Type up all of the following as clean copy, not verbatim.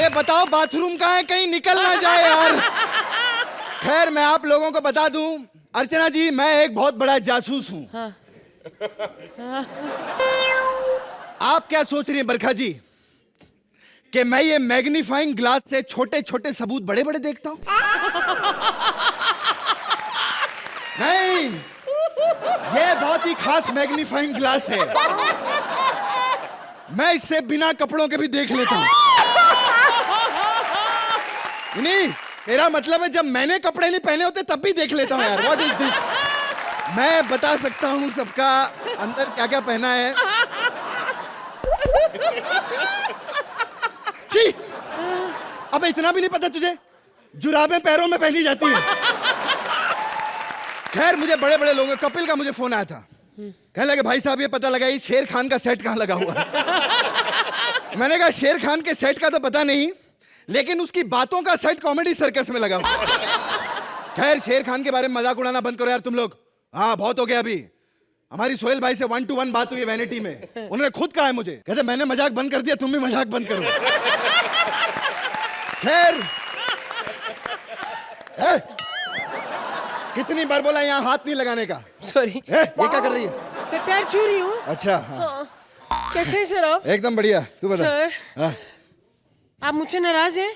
अरे बताओ बाथरूम कहाँ है, कहीं निकल ना जाए यार। खैर मैं आप लोगों को बता दूं, अर्चना जी मैं एक बहुत बड़ा जासूस हूं। हाँ। आप क्या सोच रही हैं बरखा जी कि मैं ये मैग्नीफाइंग ग्लास से छोटे छोटे सबूत बड़े बड़े देखता हूं? नहीं, ये बहुत ही खास मैग्नीफाइंग ग्लास है। मैं इससे बिना कपड़ों के भी देख लेता हूं। नहीं, मेरा मतलब है जब मैंने कपड़े नहीं पहने होते तब भी देख लेता हूं यार। What is this? मैं बता सकता हूं सबका अंदर क्या क्या पहना है। छी! अबे इतना भी नहीं पता तुझे? जुराबें पैरों में पहनी जाती हैं। खैर मुझे बड़े बड़े लोगों, कपिल का मुझे फोन आया था, कहने लगे भाई साहब ये पता लगा शेर खान का सेट कहां लगा हुआ है। मैंने कहा शेर खान के सेट का तो पता नहीं, लेकिन उसकी बातों का सेट कॉमेडी सर्कस में लगा हुआ। खैर शेर खान के बारे में मजाक उड़ाना बंद करो यार तुम लोग। हाँ बहुत हो गया। अभी हमारी सोहेल भाई से 1 to 1 बात हुई वैनिटी में, उन्होंने खुद कहा है मुझे, कहते मैंने मजाक बंद कर दिया, तुम भी मजाक बंद करो। खैर कितनी बार बोला यहाँ हाथ नहीं लगाने का। सॉरी। ये क्या कर रही है? मैं पैर छू रही हूँ। अच्छा हाँ। हाँ। कैसे हैं सर आप? एकदम बढ़िया, तू बता। सर हाँ। आप मुझसे नाराज हैं?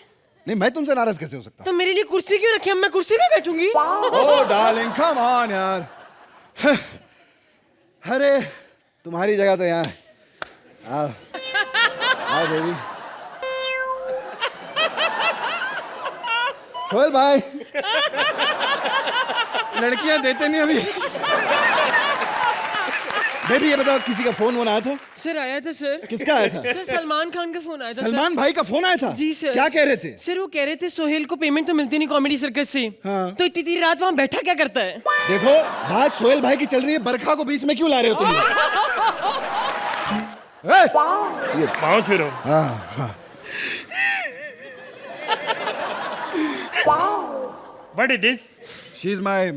नहीं मैं तुमसे नाराज कैसे हो सकता? तो मेरे लिए कुर्सी क्यों रखी? मैं कुर्सी पे बैठूंगी। ओह डार्लिंग कम ऑन यार। अरे तुम्हारी जगह तो यहाँ है। आओ आओ बेबी। सोहेल भाई लड़कियां देते नहीं अभी। बेबी ये बताओ किसी का फोन आया था? सर आया था सर। किसका आया था? सर सलमान खान का फोन आया था। सलमान भाई का फोन आया था? जी सर। क्या कह रहे थे? सर वो कह रहे थे सोहेल को पेमेंट तो मिलती नहीं कॉमेडी सर्कस से। हाँ। तो इतनी रात वहाँ बैठा क्या करता है? देखो बात सोहेल भाई की चल रही है, बरखा को बीच में क्यों ला रहे हो तुम लोग? ये पाँव छू रहा हूँ। हाँ हाँ। What is this? She is my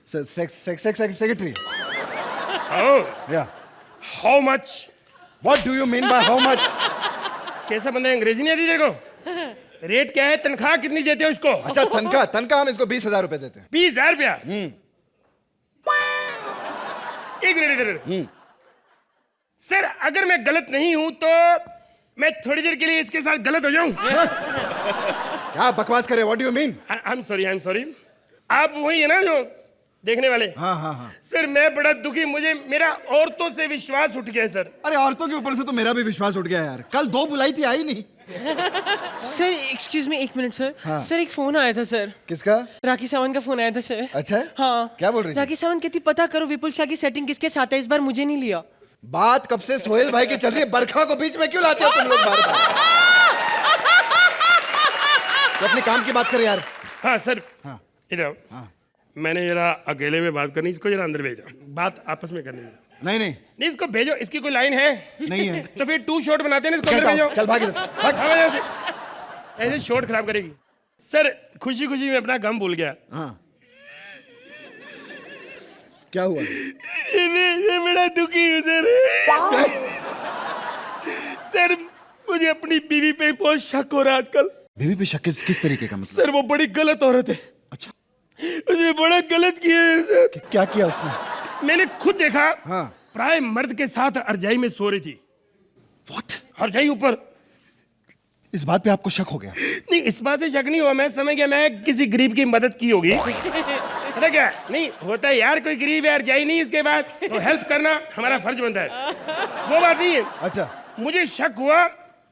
secretary. Oh, Yeah. how much? What do you mean by how much? कैसा बंदा है, अंग्रेजी नहीं आती तेरे को? रेट क्या है, तनख्वाह कितनी देते हो इसको? अच्छा तनख्वाह हम इसको 20,000 रुपए देते हैं। 20,000 रुपया? एक मिनट इधर। सर अगर मैं गलत नहीं हूं तो मैं थोड़ी देर के लिए इसके साथ गलत हो जाऊं? क्या बकवास करे? What do you mean? I'm sorry. आप वही है ना जो देखने वाले? हाँ हाँ हाँ। सर मैं बड़ा दुखी, मुझे मेरा औरतों से विश्वास उठ गया सर। अरे औरतों के ऊपर से तो मेरा भी विश्वास उठ गया यार। कल 2 बुलाई थी, आई नहीं। सर एक्सक्यूज मी एक मिनट सर। हाँ। सर एक फोन आया था सर। किसका? राखी सावंत का फोन आया था सर। अच्छा हाँ। क्या बोल रही थी? राखी सावंत कहती पता करो विपुल शाह की सेटिंग किसके साथ है, इस बार मुझे नहीं लिया। बात कब से सोहेल भाई की चल रही है, बरखा को बीच में क्यों लाते हो तुम लोग बार बार? तो अपने काम की बात कर यार। हाँ सर। हाँ। इधर आओ। हाँ। मैंने जरा अकेले में बात करनी, इसको जरा अंदर भेजो, बात आपस में करनी है। नहीं इसको भेजो, इसकी कोई लाइन है? नहीं है। तो फिर 2 शॉट बनाते हैं, इसको अंदर भेजो। चल भाग इधर, भाग। हाँ, यहाँ से। ऐसे शॉट खराब करेगी। सर खुशी खुशी में अपना गम भूल गया। हाँ क्या हुआ? बड़ा दुखी हूँ सर मुझे अपनी बीवी पे बहुत शक हो रहा है आजकल। बीवी पे शक किस तरीके का मतलब? सर वो बड़ी गलत औरत है। अच्छा उसने बड़ा गलत किया है सर। क्या किया उसने? मैंने खुद देखा। हाँ। प्राय मर्द के साथ अर्जाई में सो रही थी। What? अर्जाई ऊपर। इस बात पे आपको शक हो गया? नहीं इस बात से शक नहीं हुआ, मैं समझ गया मैं किसी गरीब की मदद की होगी। पता क्या नहीं होता है यार, कोई गरीब है अर्जाई नहीं इसके बाद तो हेल्प करना हमारा फर्ज बनता है, वो बात नहीं है। अच्छा मुझे शक हुआ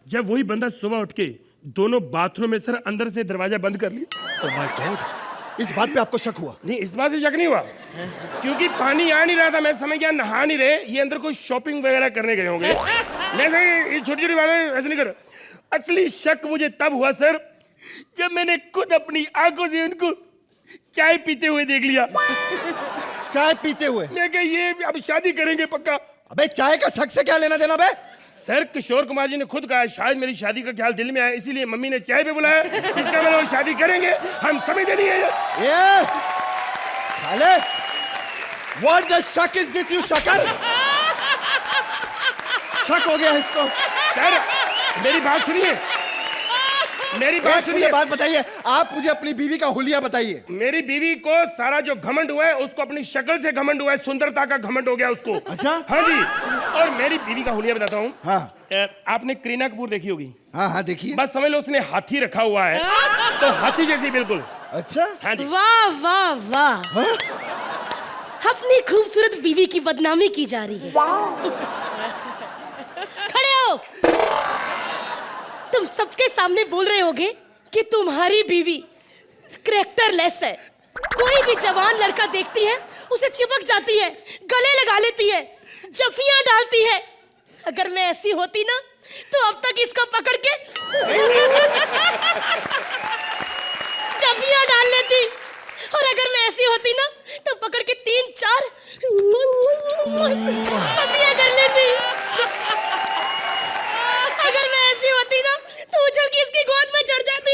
जब वही बंदा सुबह उठ के दोनों बाथरूम में सर अंदर से दरवाजा बंद कर लिया। ओह माय गॉड, इस बात पे आपको शक हुआ? नहीं इस बात से शक नहीं हुआ क्योंकि पानी आ नहीं रहा था, मैं समझ गया नहा नहीं रहे, ये अंदर कोई शॉपिंग वगैरह करने गए होंगे। मैं ये छोटी छोटी बातें ऐसे नहीं कर। असली शक मुझे तब हुआ सर जब मैंने खुद अपनी आंखों से उनको चाय पीते हुए देख लिया। चाय पीते हुए? मैं कहा ये अब शादी करेंगे पक्का। अबे चाय का शक से क्या लेना देना बे? सर किशोर कुमार जी ने खुद कहा शायद मेरी शादी का ख्याल दिल में आया इसीलिए मम्मी ने चाय पे बुलाया, इसका मतलब शादी करेंगे, हम समझते नहीं है ये साले व्हाट द शक इज दिस यू शकर? शक हो गया इसको। सर मेरी बात सुनिए मेरी बात मुझे सुनिए। बात बताइए, आप मुझे अपनी बीवी का हुलिया बताइए। मेरी बीवी को सारा जो घमंड हुआ है उसको अपनी शक्ल से घमंड हुआ है, सुंदरता का घमंड हो गया उसको। अच्छा? हाँ जी। और मेरी बीवी का हुलिया बताता हूँ। हाँ आपने करीना कपूर देखी होगी। हाँ हाँ देखिए। बस समझ लो उसने हाथी रखा हुआ है, तो हाथी जैसी बिल्कुल। अच्छा हाँ जी। वाह वाह वाह, अपनी खूबसूरत बीवी की बदनामी की जा रही है। खड़े हो। तुम सबके सामने बोल रहे होगे कि तुम्हारी बीवी कैरेक्टरलेस है। कोई भी जवान लड़का देखती है उसे चिपक जाती है, गले लगा लेती है, जफियां डालती है। अगर मैं ऐसी होती ना तो अब तक इसको पकड़ के जफियां डाल लेती, और अगर मैं ऐसी होती ना तो पकड़ के 3-4 पतियां कर लेती। अगर मैं ऐसी होती ना तो उछल के इसकी गोद में चढ़ जाती।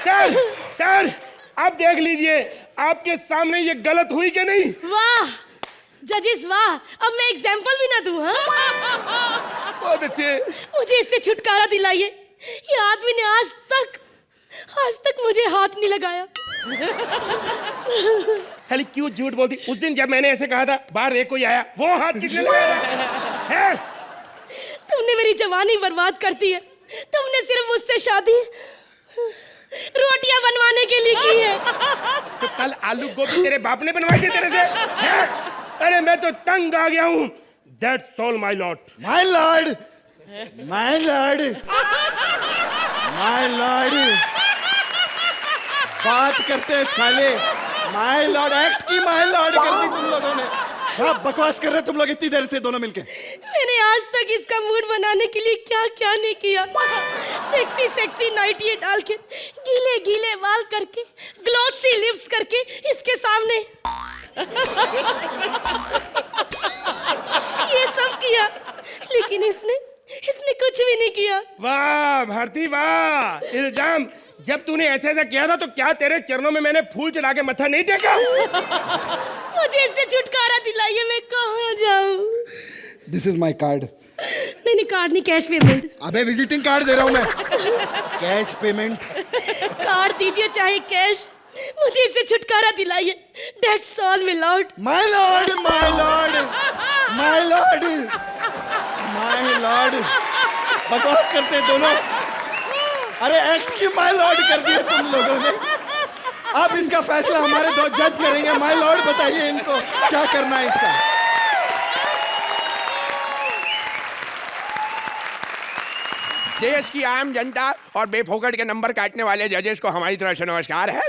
सर सर आप देख लीजिए, आपके सामने ये गलत हुई कि नहीं? वाह जजेस वाह, अब मैं एग्जाम्पल भी ना दूं? हाँ बहुत अच्छे। मुझे इससे छुटकारा दिलाइए। ये आदमी ने आज तक मुझे हाथ नहीं लगाया। खाली क्यों झूठ बोलती? उस दिन जब मैंने ऐसे कहा था बाहर एक कोई आया, वो हाथ किसने लगाया था? है? तुमने मेरी जवानी बर्बाद कर दी है। तुमने सिर्फ मुझसे शादी रोटियां बनवाने के लिए की है। तो कल आलू गोभी तेरे बाप ने बनवाई थी तेरे से? है? अरे मैं तो तंग आ गया हूँ। That's all my lord. My Lord, my Lord, my Lord, बात करते साले। माय लॉर्ड एक्ट की माय लॉर्ड कर दी तुम लोगों ने। क्या बकवास कर रहे हो तुम लोग इतनी देर से दोनों मिलके? मैंने आज तक इसका मूड बनाने के लिए क्या क्या नहीं किया। सेक्सी सेक्सी नाइटियां डाल के, गीले गीले बाल करके, ग्लॉसी लिप्स करके इसके सामने ये सब किया, लेकिन इसने कुछ भी नहीं किया। वाह भारती वाह। इल्जाम जब तूने ऐसा ऐसा किया था तो क्या तेरे चरणों में मैंने फूल चढ़ा के मत्था नहीं टेका? मुझे इससे छुटकारा दिलाइए, मैं कहाँ जाऊँ? This is my card. नहीं कार्ड नहीं, कैश पेमेंट। अबे विजिटिंग कार्ड दे रहा हूं मैं। Cash payment. कार्ड दीजिए चाहे कैश, मुझे इससे छुटकारा दिलाइए। That's all my lord. My Lord, my Lord, my Lord, my Lord. बकवास करते दोनों। अरे एक्ट की माय लॉर्ड कर दिया तुम लोगों ने। अब इसका फैसला हमारे दो जज करेंगे। माय लॉर्ड बताइए इनको क्या करना है इसका। देश की आम जनता और बेफोकट के नंबर काटने वाले जजेस को हमारी तरफ से नमस्कार है।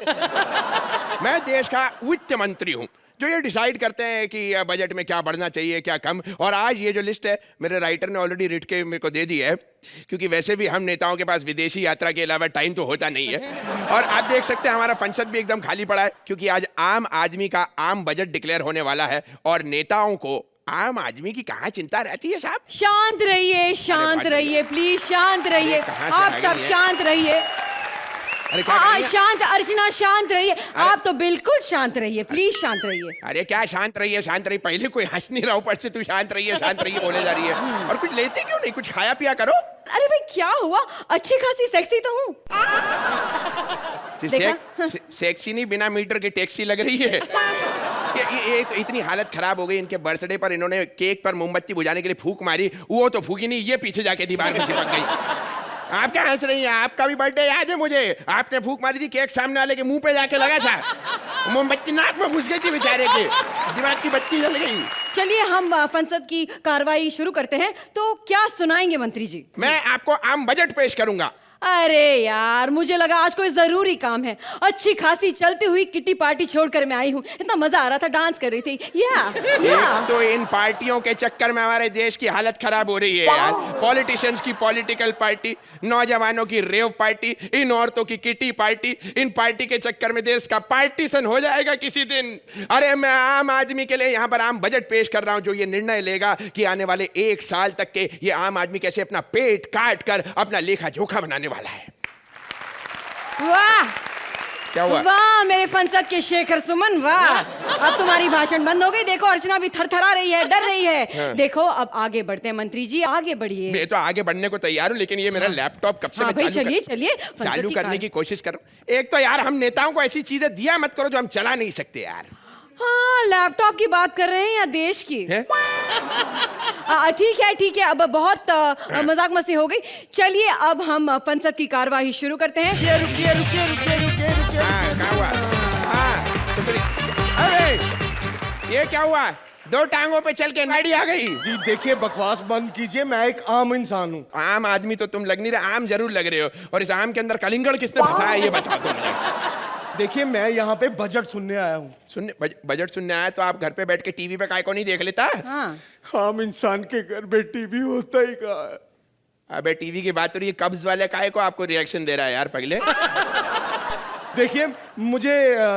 मैं देश का वित्त मंत्री हूँ जो ये डिसाइड करते हैं कि बजट में क्या बढ़ना चाहिए क्या कम। और आज ये जो लिस्ट है मेरे राइटर ने ऑलरेडी रिट के मेरे को दे दी है, क्योंकि वैसे भी हम नेताओं के पास विदेशी यात्रा के अलावा टाइम तो होता नहीं है। और आप देख सकते हैं हमारा संसद भी एकदम खाली पड़ा है, क्योंकि आज आम आदमी का आम बजट डिक्लेयर होने वाला है। और नेताओं को आम आदमी की कहाँ चिंता रहती है साहब? शांत रहिए, शांत रहिए, प्लीज शांत रहिए। आप सब शांत रहिए। अरे क्या शांत अर्चना, शांत रहिए। आप तो बिल्कुल शांत रहिए, प्लीज शांत रहिए। अरे क्या शांत रहिए शांत रहिए? पहले कोई हंस नहीं रहा, ऊपर से तू शांत रहिए बोले जा रही है। और कुछ लेते क्यों नहीं? कुछ खाया पिया करो। अरे भाई क्या हुआ? अच्छी खासी सेक्सी तो हूँ। सेक्सी नहीं, बिना मीटर की टैक्सी लग रही है। ये तो इतनी हालत खराब हो गई, इनके बर्थडे पर इन्होंने केक पर मोमबत्ती बुझाने के लिए फूंक मारी, वो तो फूकी नहीं, ये पीछे जाके दीवार में चिपक गई। आप क्या हंस रही हैं? आपका भी बर्थडे याद है मुझे। आपने फूंक मारी थी, केक सामने वाले के मुंह पे जाके लगा था, मोमबत्ती नाक में घुस गई थी बेचारे के, दिमाग की बत्ती जल गई। चलिए हम संसद की कार्रवाई शुरू करते हैं। तो क्या सुनाएंगे मंत्री जी? मैं आपको आम बजट पेश करूंगा। अरे यार, मुझे लगा आज कोई जरूरी काम है। अच्छी खासी चलती हुई किटी पार्टी छोड़कर मैं आई हूँ। इतना मजा आ रहा था, डांस कर रही थी। एक तो इन पार्टियों के चक्कर में हमारे देश की हालत खराब हो रही है यार। पॉलिटिशियंस की पॉलिटिकल पार्टी, नौजवानों की रेव पार्टी, इन औरतों की किटी पार्टी। इन पार्टी के चक्कर में देश का पार्टीशन हो जाएगा किसी दिन। अरे मैं आम आदमी के लिए यहाँ पर आम बजट पेश कर रहा हूँ, जो ये निर्णय लेगा कि आने वाले 1 साल तक के ये आम आदमी कैसे अपना पेट काट कर अपना लेखा जोखा बनाने वाला है। वाह, क्या हुआ? वाह मेरे फंसद के शेखर सुमन, वाह। अब तुम्हारी भाषण बंद हो गई। देखो अर्चना भी थरथरा रही है, डर रही है। देखो अब आगे बढ़ते हैं मंत्री जी, आगे बढ़िए। मैं तो आगे बढ़ने को तैयार हूँ, लेकिन ये मेरा लैपटॉप कब से हाँ मैं भाई, चलिए चालू करने की कोशिश कर रहा हूँ। एक तो यार हम नेताओं को ऐसी चीजें दिया मत करो जो हम चला नहीं सकते यार। हाँ, लैपटॉप की बात कर रहे हैं या देश की? हैं? ठीक है, अब बहुत मजाक मस्ती हो गई। चलिए अब हम फंसद की कार्यवाही शुरू करते हैं। रुकिए। हाँ, क्या हुआ? हाँ, तो फिर अरे ये क्या हुआ? 2 टांगों पे चल के गाड़ी आ गई। जी देखिए, बकवास बंद कीजिए, मैं एक आम इंसान हूँ। आम आदमी तो तुम लग नहीं रहे, आम जरूर लग रहे हो। और इस आम के अंदर कलिंगड़ किसने फंसाया ये बता दो मुझे। देखिए मैं यहाँ पे बजट सुनने आया हूँ। बजट सुनने आया तो आप घर पे बैठ के टीवी पे काय को नहीं देख लेता? हाँ। आम इंसान के घर में टीवी होता ही कहाँ है? अबे टीवी की बात हो रही है, कब्ज वाले काय को आपको रिएक्शन दे रहा है यार पगले। देखिए मुझे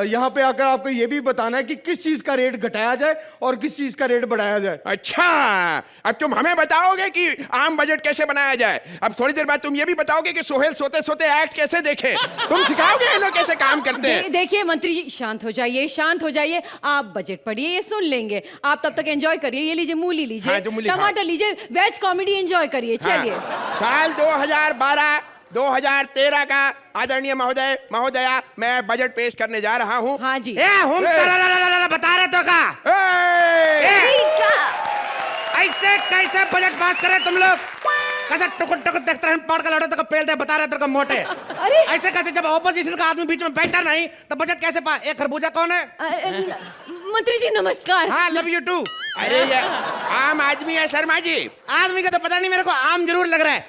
यहाँ पे आकर आपको ये भी बताना है कि किस चीज का रेट घटाया जाए और किस चीज का रेट बढ़ाया जाए। अच्छा, अब तुम हमें बताओगे कि आम बजट कैसे बनाया जाए। अब थोड़ी देर बाद तुम ये भी बताओगे कि सोहेल सोते सोते एक्ट कैसे देखे। तुम सिखाओगे इन्हें कैसे काम करते हैं। देखिए मंत्री जी, शांत हो जाइए। आप बजट पढ़िए, ये सुन लेंगे। आप तब तक एंजॉय करिए। ये लीजिए मूली लीजिए, हाँ, जो मूली टमाटर लीजिए, वेज कॉमेडी एंजॉय करिए। चलिए। साल 2012-2013 का आदरणीय महोदया मैं बजट पेश करने जा रहा हूँ। हाँ जी। बता रहे तो का ऐसे कैसे बजट पास करे तुम लोग? कैसे टुकुट टुकुट देखते हैं, पढ़ के लौटे तो पेलते बता रहे तो मोटे। अरे ऐसे कैसे, जब ऑपोजिशन का आदमी बीच में बैठा नहीं तो बजट कैसे पास? एक खरबूजा कौन है? मंत्री जी नमस्कार। हाँ, लव यू टू। अरे ये आम आदमी है शर्मा जी। आदमी का तो पता नहीं, मेरे को आम जरूर लग रहा है।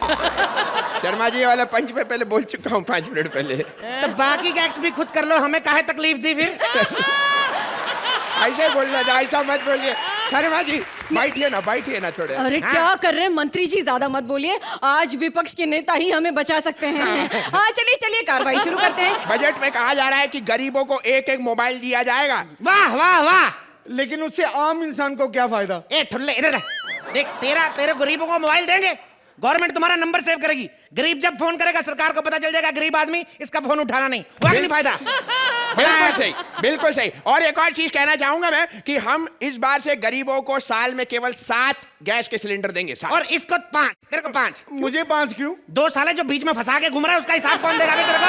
शर्मा जी वाला पंच पे पहले बोल चुका हूँ 5 मिनट पहले। तो बाकी का एक्ट भी खुद कर लो, हमें काहे तकलीफ दी फिर? ऐसे बोलना था, ऐसा मत बोलिए। शर्मा जी बैठिए ना थोड़े। अरे क्या कर रहे हैं मंत्री जी, ज्यादा मत बोलिए। आज विपक्ष के नेता ही हमें बचा सकते हैं। हाँ चलिए कार्रवाई शुरू करते हैं। बजट में कहा जा रहा है कि गरीबों को एक मोबाइल दिया जाएगा। वाह वाह वाह। लेकिन उससे आम इंसान को क्या फायदा? ए ठुल्ले, इधर देख, तेरे गरीबों को मोबाइल देंगे, गवर्नमेंट तुम्हारा नंबर सेव करेगी। गरीब जब फोन करेगा सरकार को पता चल जाएगा गरीब आदमी इसका फोन उठाना नहीं, वो नहीं फायदा। बिल्कुल सही। और एक और चीज कहना चाहूंगा मैं कि हम इस बार से गरीबों को साल में केवल 7 गैस के सिलेंडर देंगे। और इसको 5, तेरे को 5। मुझे 5 क्यों? 2 साले जो बीच में फंसा के घूम रहा है उसका हिसाब कौन देगा तेरे को?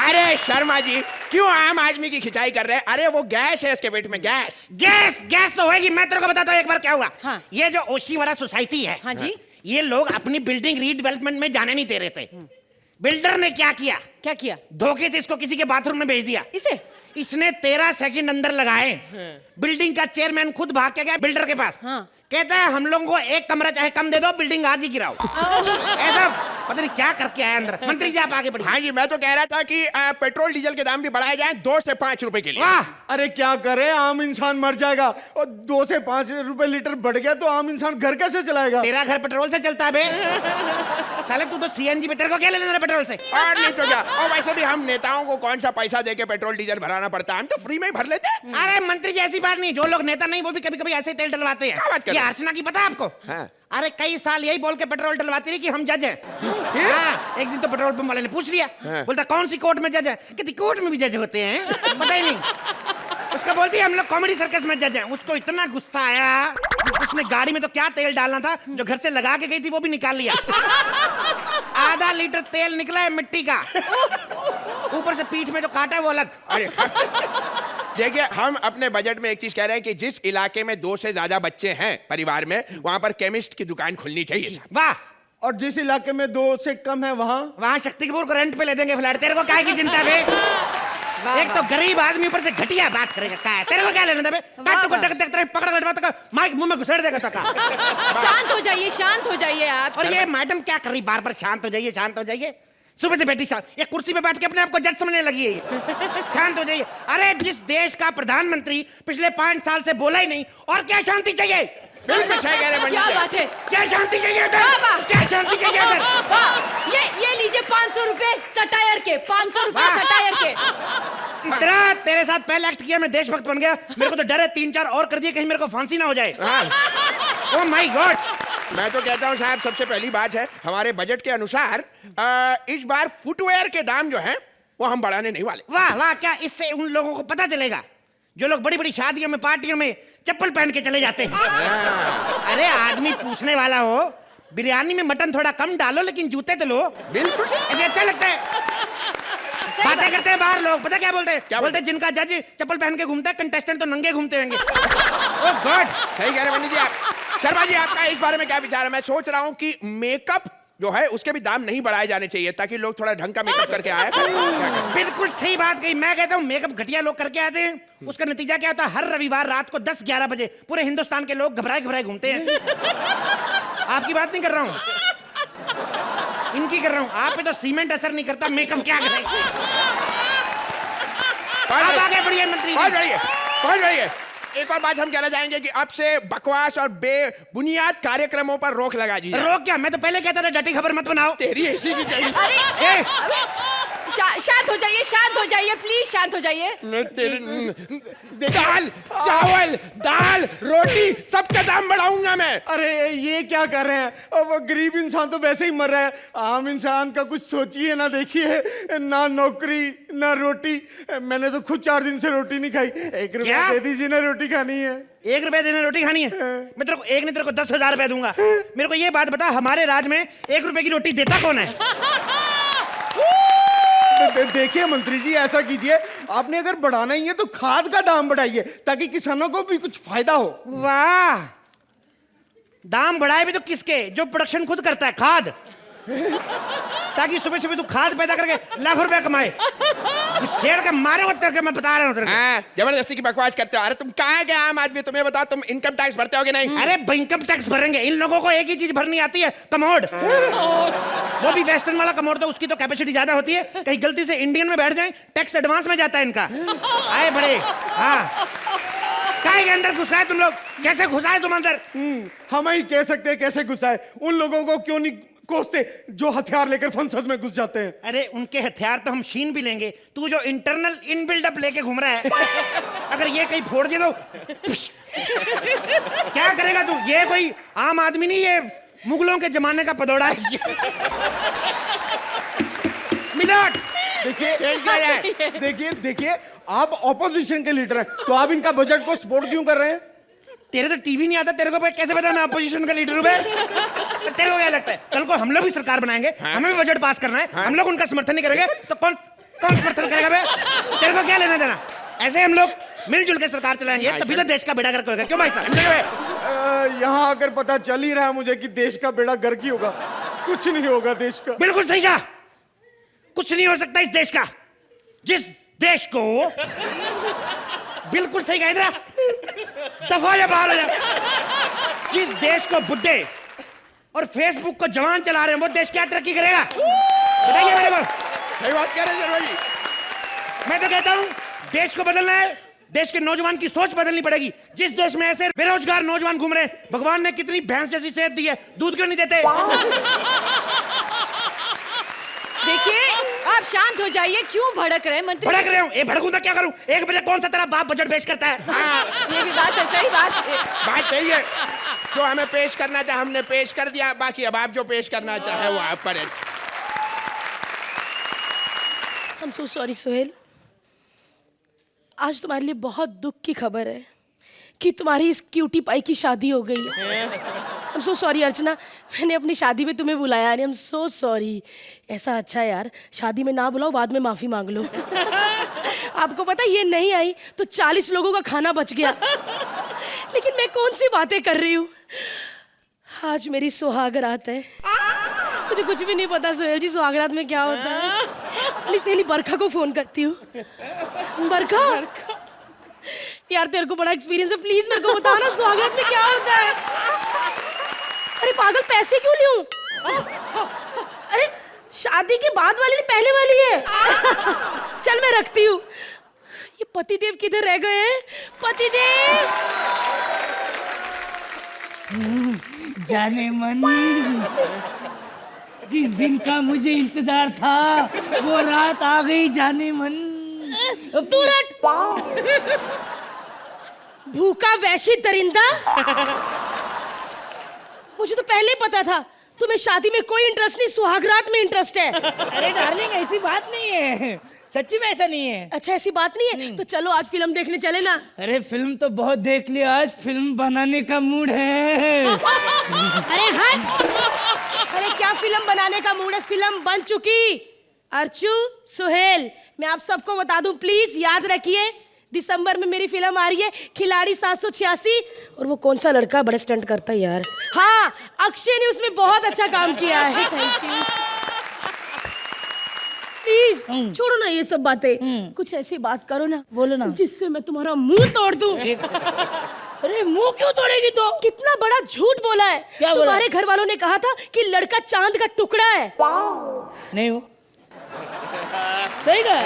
अरे शर्मा जी क्यों आम आदमी की खिंचाई कर रहे हैं? अरे वो गैस है इसके पेट में, गैस तो होगी। मैं तेरे को बताता हूँ एक बार क्या हुआ। हाँ। ये जो ओशीवाड़ा सोसाइटी है, हाँ जी, ये लोग अपनी बिल्डिंग रीडेवलपमेंट में जाने नहीं दे रहे थे। बिल्डर ने क्या किया? धोखे से इसको किसी के बाथरूम में भेज दिया। इसने 13 सेकंड अंदर लगाए। बिल्डिंग का चेयरमैन खुद भाग के गया बिल्डर के पास। हाँ। कहता है हम लोगों को 1 कमरा चाहे कम दे दो, बिल्डिंग आज ही गिराओ। ऐसा पता नहीं क्या करके आया अंदर। मंत्री जी आप आगे बढ़िए। हाँ जी, मैं तो कह रहा था कि पेट्रोल डीजल के दाम भी बढ़ाए जाएं 2 से 5 रुपए के लिए। वाह। अरे क्या करे, आम इंसान मर जाएगा। और 2 से 5 रुपए लीटर बढ़ गया तो आम इंसान घर कैसे चलाएगा? तेरा घर पेट्रोल से चलता है बे? साले तू तो सीएनजी पे, तेरे को क्या लेना पेट्रोल से? और नहीं तो क्या। और वैसे भी हम नेताओं को कौन सा पैसा देके पेट्रोल डीजल भराना पड़ता है, हम तो फ्री में ही भर लेते हैं। अरे मंत्री जी ऐसी बात नहीं, जो लोग नेता नहीं वो भी कभी कभी ऐसे तेल डलवाते हैं। क्या बात कर ये रहे हैं? अर्चना की पता है आपको? हाँ। अरे कई साल यही बोल के पेट्रोल डलवाती रही कि हम जज हैं। हाँ, एक दिन तो पेट्रोल पंप वाले ने पूछ लिया। हाँ। बोलता कौन सी कोर्ट में जज है? कहती कोर्ट में भी जज होते हैं, पता ही नहीं। उसका बोलती है हम लोग कॉमेडी सर्कस में जज हैं। उसको इतना गुस्सा आया, उसने गाड़ी में तो क्या तेल डालना था, जो घर से लगा के गई थी वो भी निकाल लिया। आधा लीटर तेल निकला है मिट्टी का, ऊपर से पीठ में जो काटा है वो अलग। अरे देखिए, हम अपने बजट में एक चीज कह रहे हैं कि जिस इलाके में 2 से ज्यादा बच्चे हैं परिवार में, वहां पर केमिस्ट की दुकान खुलनी चाहिए। वाह। और जिस इलाके में 2 से कम है वहाँ शक्तिपुर को रेंट पे ले देंगे फ्लैट। तेरे को काय की चिंता है? एक तो गरीब आदमी ऊपर से घटिया बात करेगा। क्या है तेरे को क्या लेना है? पकड़ लटवा माइक मुंह में घुसेड़ देगा। शांत हो जाइए आप। और ये मैडम क्या कर रही बार बार? शांत हो जाइए। सुबह से बैठी एक कुर्सी पे बैठ के अपने आप को जज समझने लगी है। शांत हो जाइए। अरे जिस देश का प्रधानमंत्री पिछले 5 साल से बोला ही नहीं, और क्या शांति चाहिए? बिल्कुल सही कह रहे हैं। क्या बात है? क्या शांति चाहिए? क्या शांति चाहिए? ये लीजिए 500 रुपए सटायर के। 500 रुपए सटायर के। तेरे साथ पहले एक्ट किया, मैं देशभक्त बन गया। मेरे को तो डर है 3-4 और कर दिए, कहीं मेरे को फांसी ना हो जाए। Oh my God. मैं तो कहता हूँ साहब, सबसे पहली बात है हमारे बजट के अनुसार इस बार फुटवेयर के दाम जो हैं वो हम बढ़ाने नहीं वाले। वाह वाह, क्या इससे उन लोगों को पता चलेगा जो लोग बड़ी बड़ी शादियों में पार्टियों में चप्पल पहन के चले जाते हैं। अरे आदमी पूछने वाला हो, बिरयानी में मटन थोड़ा कम डालो लेकिन जूते तो लो। बिल्कुल ऐसे अच्छा लगता है। बातें करते हैं बाहर लोग, पता क्या बोलते हैं? क्या बोलते हैं जिनका जज चप्पल पहन के घूमता है, कंटेस्टेंट तो नंगे घूमते होंगे। ओह गॉड, सही कह रहे पंडित जी आप। शर्मा जी आपका इस बारे में क्या विचार है? मैं सोच रहा हूँ कि मेकअप जो है उसके भी दाम नहीं बढ़ाए जाने चाहिए ताकि लोग थोड़ा ढंग का मेकअप करके आया करें। बिल्कुल सही बात कही। मैं कहता हूँ मेकअप घटिया लोग करके आते हैं, उसका नतीजा क्या होता है? हर रविवार रात को 10-11 बजे पूरे हिंदुस्तान के लोग घबराए घबराए घूमते हैं। आपकी बात नहीं कर रहा हूँ, इनकी कर रहा हूँ। आप पे तो सीमेंट असर नहीं करता, मेकअप क्या करे। आप आगे बढ़िए मंत्री जी। पहुंच रही है। एक और बात हम कहना चाहेंगे कि अब से बकवास और बेबुनियाद कार्यक्रमों पर रोक लगा दी जाए। रोक क्या? मैं तो पहले कहता था डटी खबर मत बनाओ। तेरी ऐसी की चाहिए। अरे ए, शांत हो जाइए, शांत हो जाइए, प्लीज शांत हो जाइए। मैं तेरे दाल चावल दाल रोटी सबका दाम बढ़ाऊंगा मैं। अरे ये क्या कर रहे हैं? अब गरीब इंसान तो वैसे ही मर रहा है, आम इंसान का कुछ सोचिए ना। देखिए, ना नौकरी ना रोटी। मैंने तो खुद 4 दिन से रोटी नहीं खाई। 1 रुपया क्या? दे दीजिए ना, रोटी खानी है। 1 रुपए देने रोटी खानी है? मैं तेरे को एक नहीं, तेरे को 10,000 रुपए दूंगा। मेरे को ये बात बता, हमारे राज में 1 रुपए की रोटी देता कौन है? देखिए मंत्री जी, ऐसा कीजिए, आपने अगर बढ़ाना ही है तो खाद का दाम बढ़ाइए ताकि किसानों को भी कुछ फायदा हो। वाह, दाम बढ़ाए भी तो किसके? जो प्रोडक्शन खुद करता है, खाद। ताकि सुबह सुबह तू खाद पैदा करके लाखों रुपए कमाए। शेर का मारे होते के मैं बता रहा हूँ तेरे को। हाँ, जबरदस्ती की बकवास करते हो। अरे तुम कहाँ गए आम आदमी? तुम्हें बताओ, तुम इनकम टैक्स भरते हो कि नहीं? अरे इनकम टैक्स भरेंगे, इन लोगों को एक ही चीज भरनी आती है, कमोड। वो भी वेस्टर्न वाला कमोड, तो उसकी तो कैपेसिटी ज्यादा होती है, कहीं गलती से इंडियन में बैठ जाए टैक्स एडवांस में जाता है इनका। आए बड़े, हाँ काहे के अंदर घुसाए तुम लोग? कैसे घुसाए तुम अंदर? हम ही कह सकते हैं कैसे घुसाए। उन लोगों को क्यों नहीं कोसते जो हथियार लेकर संसद में घुस जाते हैं? अरे उनके हथियार तो हम छीन भी लेंगे, तू जो इंटरनल इन बिल्डअप लेके घूम रहा है, अगर ये कहीं फोड़ दे तो क्या करेगा तू? ये कोई आम आदमी नहीं, ये मुगलों के जमाने का पदौड़ा है। मिलोट, देखिए, आप ऑपोजिशन के लीडर हैं, तो आप इनका बजट को सपोर्ट क्यों कर रहे हैं? तेरे तो टीवी नहीं आता, तेरे को कैसे पता मैं अपोजिशन का लीडर हूं? तेरे को क्या लगता है कल को हम लोग भी सरकार बनाएंगे, हमें भी बजट पास करना है, हम लोग उनका समर्थन नहीं करेंगे तो कौन समर्थन करेगा बे? तेरे को क्या लेना देना? ऐसे हम लोग मिलजुल के सरकार चलाएंगे, तभी तो देश का बेड़ा गर्क होगा। क्यों भाई साहब? यहाँ आकर पता चल ही रहा है मुझे कि देश का बेड़ा गर्क ही होगा, कुछ नहीं होगा देश का। बिल्कुल सही कहा, कुछ नहीं हो सकता इस देश का। जिस देश को, बिल्कुल सही कहा, इधर दफा या बाहर हो जा। जिस देश को बुड्ढे और फेसबुक को जवान चला रहे हैं, वो देश क्या तरक्की करेगा? बताइए मेरे को। सही बात कह रहे हैं शर्मा जी। मैं तो कहता हूं देश को बदलना है, देश के नौजवान की सोच बदलनी पड़ेगी। जिस देश में ऐसे बेरोजगार नौजवान घूम रहे हैं, भगवान ने कितनी भैंस जैसी सेहत दी है, दूध क्यों नहीं देते? देखिए, आप शांत हो जाइए। क्यों भड़क रहे हैं मंत्री? भड़क रहे हूं, भड़कूं तो क्या करूं? 1 बजे कौन सा तेरा बाप बजट पेश करता है? ये भी बात है, सही बात है। बात सही है। जो हमें पेश करना था हमने पेश कर दिया, बाकी अब आप जो पेश करना चाहे वो आप पर है। I'm so sorry सोहेल, आज तुम्हारे लिए बहुत दुख की खबर है कि तुम्हारी इस क्यूटी पाई की शादी हो गई है। I'm so sorry अर्चना, मैंने अपनी शादी में तुम्हें बुलाया नहीं। I'm so sorry। ऐसा अच्छा है यार, शादी में ना बुलाओ, बाद में माफी मांग लो। आपको पता ये नहीं आई तो 40 लोगों का खाना बच गया। लेकिन मैं कौन सी बातें कर रही हूँ, आज मेरी सुहाग रात है। मुझे कुछ भी नहीं पता सोहेल जी, सुहाग रात में क्या होता है। अपनी सहेली बरखा को फोन करती हूँ। बरखा यार, तेरे को बड़ा एक्सपीरियंस है, प्लीज मेरे को बता ना स्वागत में क्या होता है। अरे पागल, पैसे क्यों लूं? अरे शादी के बाद वाली नहीं, पहले वाली है। चल मैं रखती हूँ। ये पतिदेव किधर रह गए हैं? पतिदेव जाने मन, जिस दिन का मुझे इंतजार था वो रात आ गई जाने मन। तू रट, भूखा वैशी दरिंदा। मुझे तो पहले ही पता था तुम्हें शादी में कोई इंटरेस्ट नहीं, सुहागरात में इंटरेस्ट है। अरे डार्लिंग, ऐसी बात नहीं है। सच्ची में ऐसा नहीं है। अच्छा ऐसी बात नहीं है तो चलो आज फिल्म देखने चले ना। अरे फिल्म तो बहुत देख लिया, आज फिल्म बनाने का मूड है। अरे हट। अरे क्या फिल्म बनाने का मूड है, फिल्म बन चुकी। अर्चू, सुहेल, मैं आप सबको बता दूं, प्लीज याद रखिए दिसंबर में मेरी फिल्म आ रही है खिलाड़ी 786। और वो कौन सा लड़का बड़ा स्टंट करता है यार, हाँ अक्षय ने उसमें बहुत अच्छा काम किया है। Thank you. प्लीज छोड़ो ना ये सब बातें, कुछ ऐसी बात करो ना, बोलो ना, जिससे मैं तुम्हारा मुंह तोड़ दूं। अरे मुंह क्यों तोड़ेगी तो? कितना बड़ा झूठ बोला है। क्या बोला? तुम्हारे घर वालों ने कहा था कि लड़का चांद का टुकड़ा है। नहीं हो सही कहा,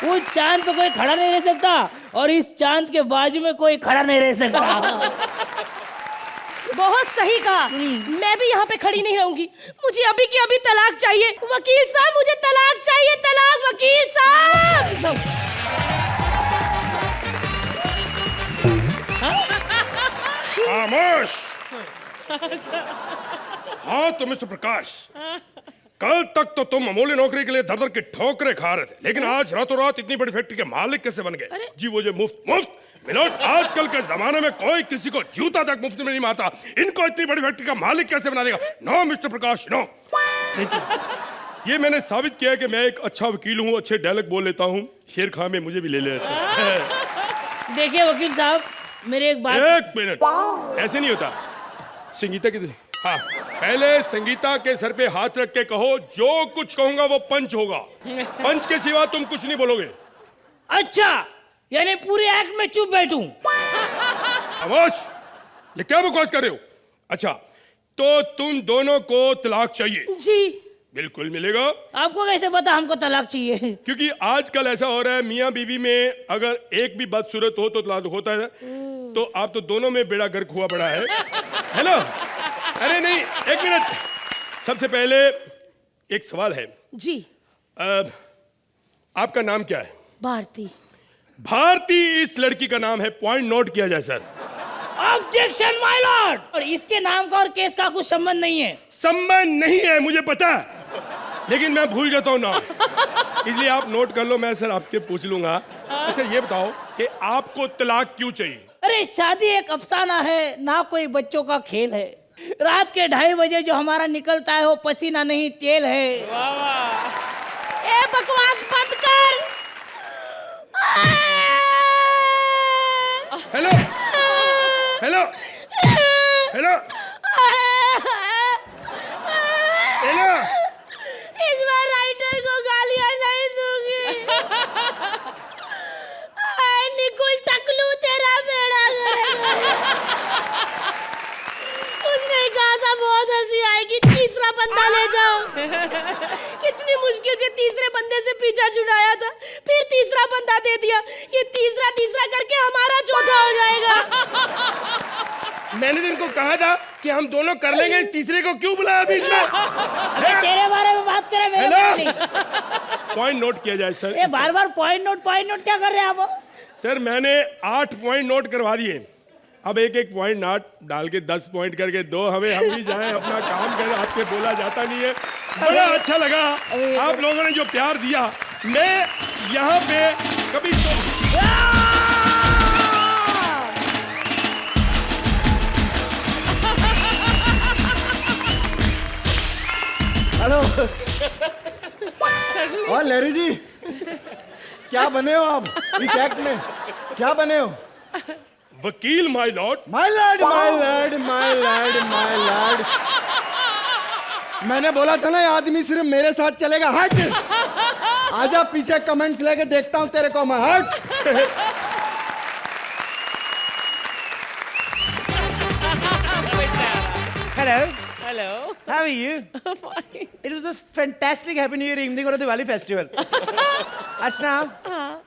वो चांद पे कोई खड़ा नहीं रह सकता और इस चांद के बाजू में कोई खड़ा नहीं रह सकता। बहुत सही कहा, मैं भी यहाँ पे खड़ी नहीं रहूंगी, मुझे अभी की अभी तलाक चाहिए। वकील साहब मुझे तलाक चाहिए, तलाक वकील साहब। खामोश। हाँ तो मिस्टर प्रकाश, कल तक तो तुम अमूल्य नौकरी के लिए दर दर की ठोकरें खा रहे थे, लेकिन आज रातों रात इतनी बड़ी फैक्ट्री के मालिक कैसे बन गए? जी वो जो मुफ्त मिलोट, आजकल के जमाने में कोई किसी को जूता तक मुफ्त में नहीं मारता, इनको इतनी बड़ी फैक्ट्री का मालिक कैसे बना देगा? नो मिस्टर प्रकाश नो। ये मैंने साबित किया है कि मैं एक अच्छा वकील हूँ, अच्छे डायलॉग बोल लेता हूँ। शेर खां में मुझे भी ले लेते। देखिए वकील साहब, मेरे एक बात। एक मिनट, ऐसे नहीं होता। संगीता किधर? हाँ, पहले संगीता के सर पे हाथ रख के कहो, जो कुछ कहूंगा वो पंच होगा, पंच के सिवा तुम कुछ नहीं बोलोगे। अच्छा, यानी पूरे एक्ट में चुप बैठूं? खामोश, ये क्या बकवास कर रहे हो? अच्छा, तो तुम दोनों को तलाक चाहिए? जी बिल्कुल मिलेगा। आपको कैसे पता हमको तलाक चाहिए? क्योंकि आजकल ऐसा हो रहा है, मियाँ बीवी में अगर एक भी बदसूरत हो तो तलाक होता है। तो आप तो दोनों में बेड़ा गर्क हुआ पड़ा है ना? अरे नहीं, एक मिनट, सबसे पहले एक सवाल है जी। आपका नाम क्या है? भारती। भारती इस लड़की का नाम है, पॉइंट नोट किया जाए सर। Objection my Lord. और इसके नाम का और केस का कुछ संबंध नहीं है। संबंध नहीं है मुझे पता है, लेकिन मैं भूल जाता हूँ नाम, इसलिए आप नोट कर लो, मैं सर आपके पूछ लूंगा। अच्छा ये बताओ कि आपको तलाक क्यों चाहिए? अरे शादी एक अफसाना है ना, कोई बच्चों का खेल है। रात के 2:30 बजे जो हमारा निकलता है वो पसीना नहीं तेल है। ए बकवास बंद कर। हेलो हेलो हेलो हेलो, इस बार राइटर को गालियां नहीं दूंगी। निकुल तकलू तेरा बेड़ा करेगा। उसने कहा था बहुत हंसी आएगी, तीसरा बंदा ले जाओ। कितनी मुश्किल से तीसरे बंदे से पीछा छुड़ाया था, फिर तीसरा बंदा दे दिया। ये तीसरा करके हमारा चौथा हो जाएगा। मैंने तो इनको कहा था कि हम दोनों कर लेंगे, तीसरे को क्यों बुलाया बीच में? तेरे बारे में बात करें, मेरे बारे में नहीं। पॉइंट नोट किया जाए सर। ये बार-बार पॉइंट नोट क्या कर रहे हैं आप? सर मैंने 8 पॉइंट नोट करवा दिए, अब एक पॉइंट नोट डाल के 10 पॉइंट करके दो हमें, हम भी जाएं अपना काम करें। आपके बोला जाता नहीं है। बड़ा अच्छा लगा आप लोगों ने जो प्यार दिया। मैं यहाँ पे कभी हेलो। और लहरी जी, क्या बने हो आप इस एक्ट में? क्या बने हो? वकील my Lord. My Lord my Lord my Lord my Lord. मैंने बोला था ना ये आदमी सिर्फ मेरे साथ चलेगा। हट, आजा पीछे कमेंट्स लेके देखता हूँ तेरे को मैं। हट। Hello, how are you? Fine. It was a fantastic Happy New Year evening on the Diwali festival. Archana,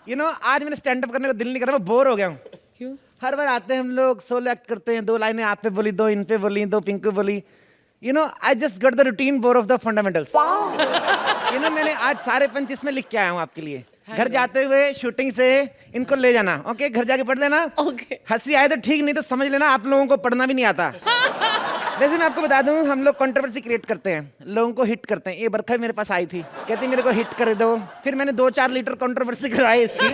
you know, आज मैंने स्टैंड अप करने का दिल नहीं कर रहा, मैं बोर हो गया हूँ। क्यों? हर बार आते हैं हम लोग, सोलो एक्ट करते हैं, 2 लाइनें आप पे बोली, 2 इन पे बोली, 2 पिंकू बोली। You know, I just got the routine bore of the fundamentals. You know, मैंने आज सारे पंच इसमें लिख के आया हूँ आपके लिए। घर जाते हुए शूटिंग से इनको ले जाना, ओके? घर जाके पढ़ लेना। Okay. हंसी आए तो ठीक, नहीं तो समझ लेना आप लोगों को पढ़ना भी नहीं आता। वैसे मैं आपको बता दूं, हम लोग कंट्रोवर्सी क्रिएट करते हैं, लोगों को हिट करते हैं। ये बरखा मेरे पास आई थी, कहती मेरे को हिट कर दो। फिर मैंने 2-4 लीटर कंट्रोवर्सी करवाई इसकी।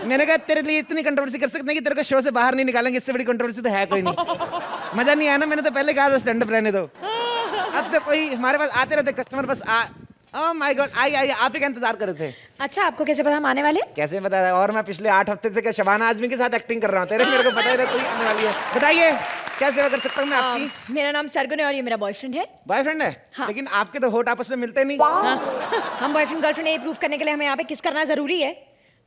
मैंने कहा तेरे लिए इतनी कंट्रोवर्सी कर सकते हैं कि तेरे को शो से बाहर नहीं निकालेंगे, इससे बड़ी कंट्रोवर्सी तो है कोई नहीं। मजा नहीं आया ना, मैंने तो पहले कहा था स्टैंड अप रहने दो। अब तो कोई हमारे पास आते रहते कस्टमर, बस ओह माय गॉड, आई आप ही का इंतजार कर रहे थे। अच्छा, आपको कैसे पता हम आने वाले? कैसे पता है? और मैं पिछले 8 हफ्ते से क्या शबाना आजमी के साथ एक्टिंग कर रहा हूँ, तेरे मेरे को पता ही था कोई आने वाली है। बताइए क्या सेवा कर सकता हूँ मैं आपकी? मेरा नाम सरगुन है और ये मेरा बॉयफ्रेंड है। बॉयफ्रेंड है? हाँ। लेकिन आपके तो होठ आपस में मिलते नहीं। हम बॉयफ्रेंड गर्लफ्रेंड ये प्रूव करने के लिए हमें यहाँ पे किस करना जरूरी है।